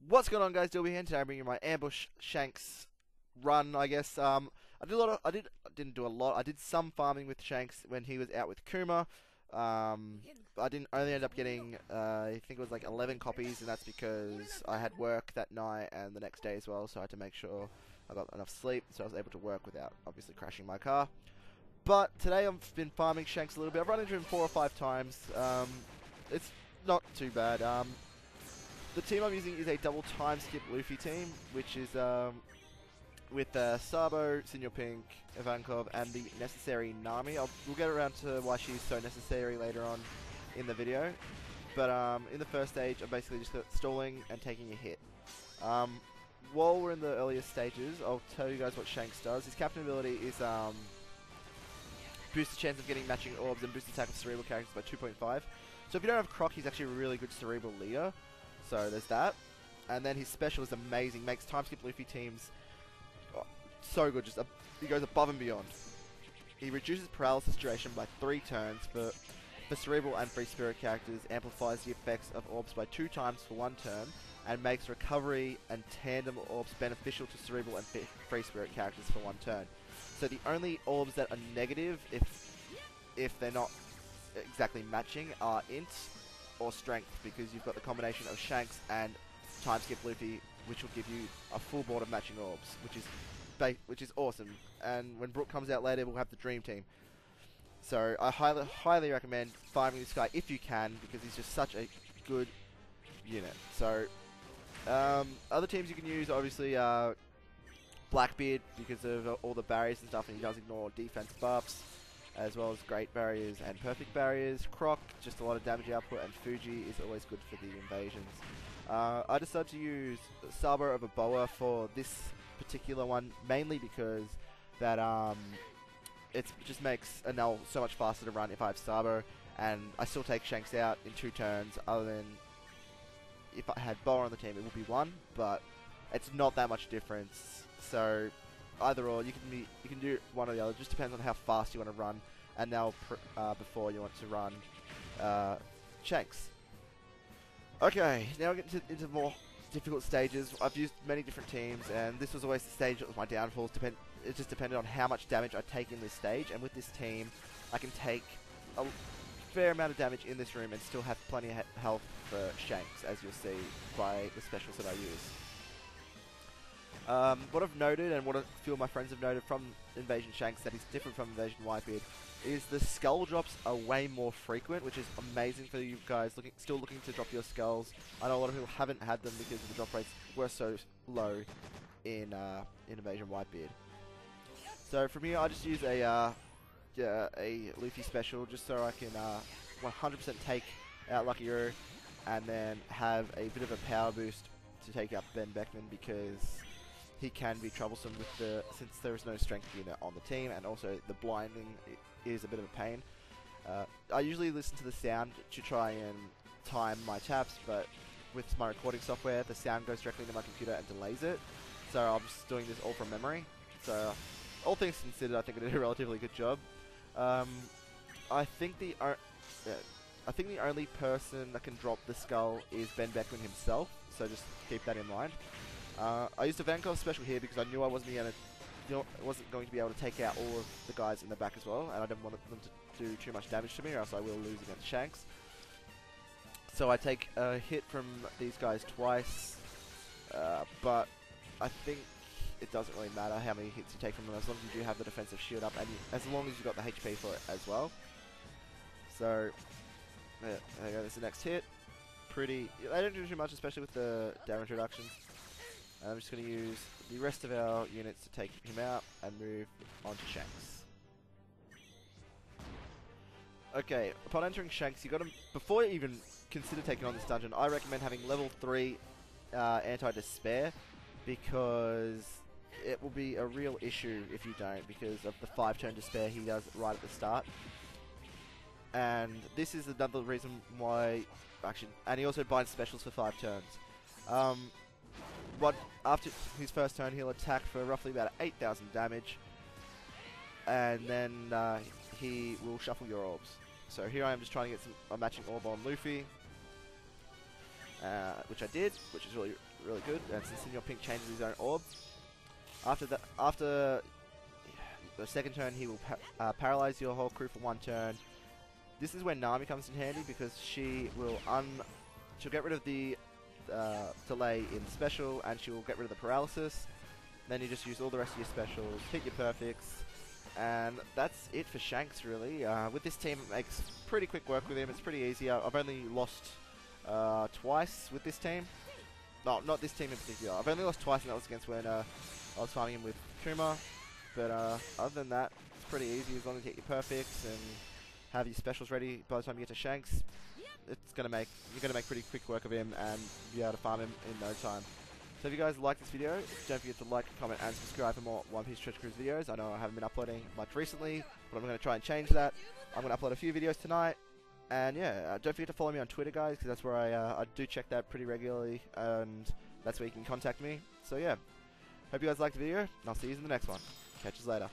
What's going on, guys? Dylba here, and today I'm bringing you my ambush Shanks run, I guess. I didn't do a lot. I did some farming with Shanks when he was out with Kuma. I didn't only end up getting, I think it was like 11 copies, and that's because I had work that night and the next day as well, so I had to make sure I got enough sleep, so I was able to work without obviously crashing my car. But today I've been farming Shanks a little bit. I've run into him 4 or 5 times. It's not too bad. The team I'm using is a double time skip Luffy team, which is with Sabo, Senior Pink, Ivankov, and the necessary Nami. We'll get around to why she's so necessary later on in the video. But in the first stage, I'm basically just stalling and taking a hit. While we're in the earlier stages, I'll tell you guys what Shanks does. His captain ability is boost the chance of getting matching orbs and boost the attack of cerebral characters by 2.5. So if you don't have Croc, he's actually a really good cerebral leader. So there's that. And then his special is amazing. Makes time skip Luffy teams so good. He goes above and beyond. He reduces paralysis duration by 3 turns for cerebral and free spirit characters. Amplifies the effects of orbs by 2 times for 1 turn. And makes recovery and tandem orbs beneficial to cerebral and free spirit characters for 1 turn. So the only orbs that are negative, if they're not exactly matching, are int or strength, because you've got the combination of Shanks and time skip Luffy, which will give you a full board of matching orbs, which is awesome. And when Brook comes out later, we'll have the dream team. So I highly recommend farming this guy if you can, because he's just such a good unit. So other teams you can use, obviously, Blackbeard, because of all the barriers and stuff, and he does ignore defense buffs, as well as great barriers and perfect barriers. Croc, just a lot of damage output, and Fuji is always good for the invasions. I decided to use Sabo over Boa for this particular one, mainly because that it just makes a null so much faster to run if I have Sabo, and I still take Shanks out in 2 turns, other than if I had Boa on the team it would be 1, but it's not that much difference. So either or, you can do one or the other. It just depends on how fast you want to run, and now before you want to run Shanks. Okay, now we get into more difficult stages. I've used many different teams, and this was always the stage that was my downfalls. It just depended on how much damage I take in this stage, and with this team, I can take a fair amount of damage in this room and still have plenty of health for Shanks, as you'll see by the specials that I use. What I've noted, and what a few of my friends have noted from Invasion Shanks that is different from Invasion Whitebeard, is the skull drops are way more frequent, which is amazing for you guys still looking to drop your skulls. I know a lot of people haven't had them because the drop rates were so low in Invasion Whitebeard. So from here, I just use a Luffy special just so I can 100% take out Lucky Uru, and then have a bit of a power boost to take out Ben Beckman, because he can be troublesome with since there is no strength unit on the team, and also the blinding is a bit of a pain. I usually listen to the sound to try and time my taps, but with my recording software, the sound goes directly into my computer and delays it. So I'm just doing this all from memory. So all things considered, I think I did a relatively good job. I think the only person that can drop the skull is Ben Beckman himself, so just keep that in mind. I used a Ivankov special here because I knew I wasn't going to be able to take out all of the guys in the back as well, and I didn't want them to do too much damage to me, or else I will lose against Shanks. So I take a hit from these guys twice, but I think it doesn't really matter how many hits you take from them, as long as you do have the defensive shield up, and as long as you've got the HP for it as well. So there you go, there's the next hit. They don't do too much, especially with the damage reductions. I'm just going to use the rest of our units to take him out and move on to Shanks. Okay, upon entering Shanks, you got to, before you even consider taking on this dungeon, I recommend having level 3 anti-despair, because it will be a real issue if you don't, because of the 5-turn despair he does right at the start. And this is another reason why, actually, and he also binds specials for 5 turns. After his first turn, he'll attack for roughly about 8,000 damage, and then he will shuffle your orbs. So here I am just trying to get a matching orb on Luffy. which I did, which is really good. And since Senior Pink changes his own orb, after the second turn, he will paralyze your whole crew for 1 turn. This is where Nami comes in handy because she will she'll get rid of the delay in special, and she will get rid of the paralysis. Then you just use all the rest of your specials, hit your perfects, and that's it for Shanks really. With this team, it makes pretty quick work with him. It's pretty easy. I've only lost twice with this team. No, not this team in particular. I've only lost twice, and that was against when I was farming him with Kuma. But other than that, it's pretty easy as long as you get your perfects and have your specials ready. By the time you get to Shanks, you're gonna make pretty quick work of him and be able to farm him in no time. So if you guys like this video, don't forget to like, comment, and subscribe for more One Piece Treasure Cruise videos. I know I haven't been uploading much recently, but I'm going to try and change that. I'm going to upload a few videos tonight. And yeah, don't forget to follow me on Twitter, guys, because that's where I do check that pretty regularly, and that's where you can contact me. So yeah, hope you guys liked the video, and I'll see you in the next one. Catch you later.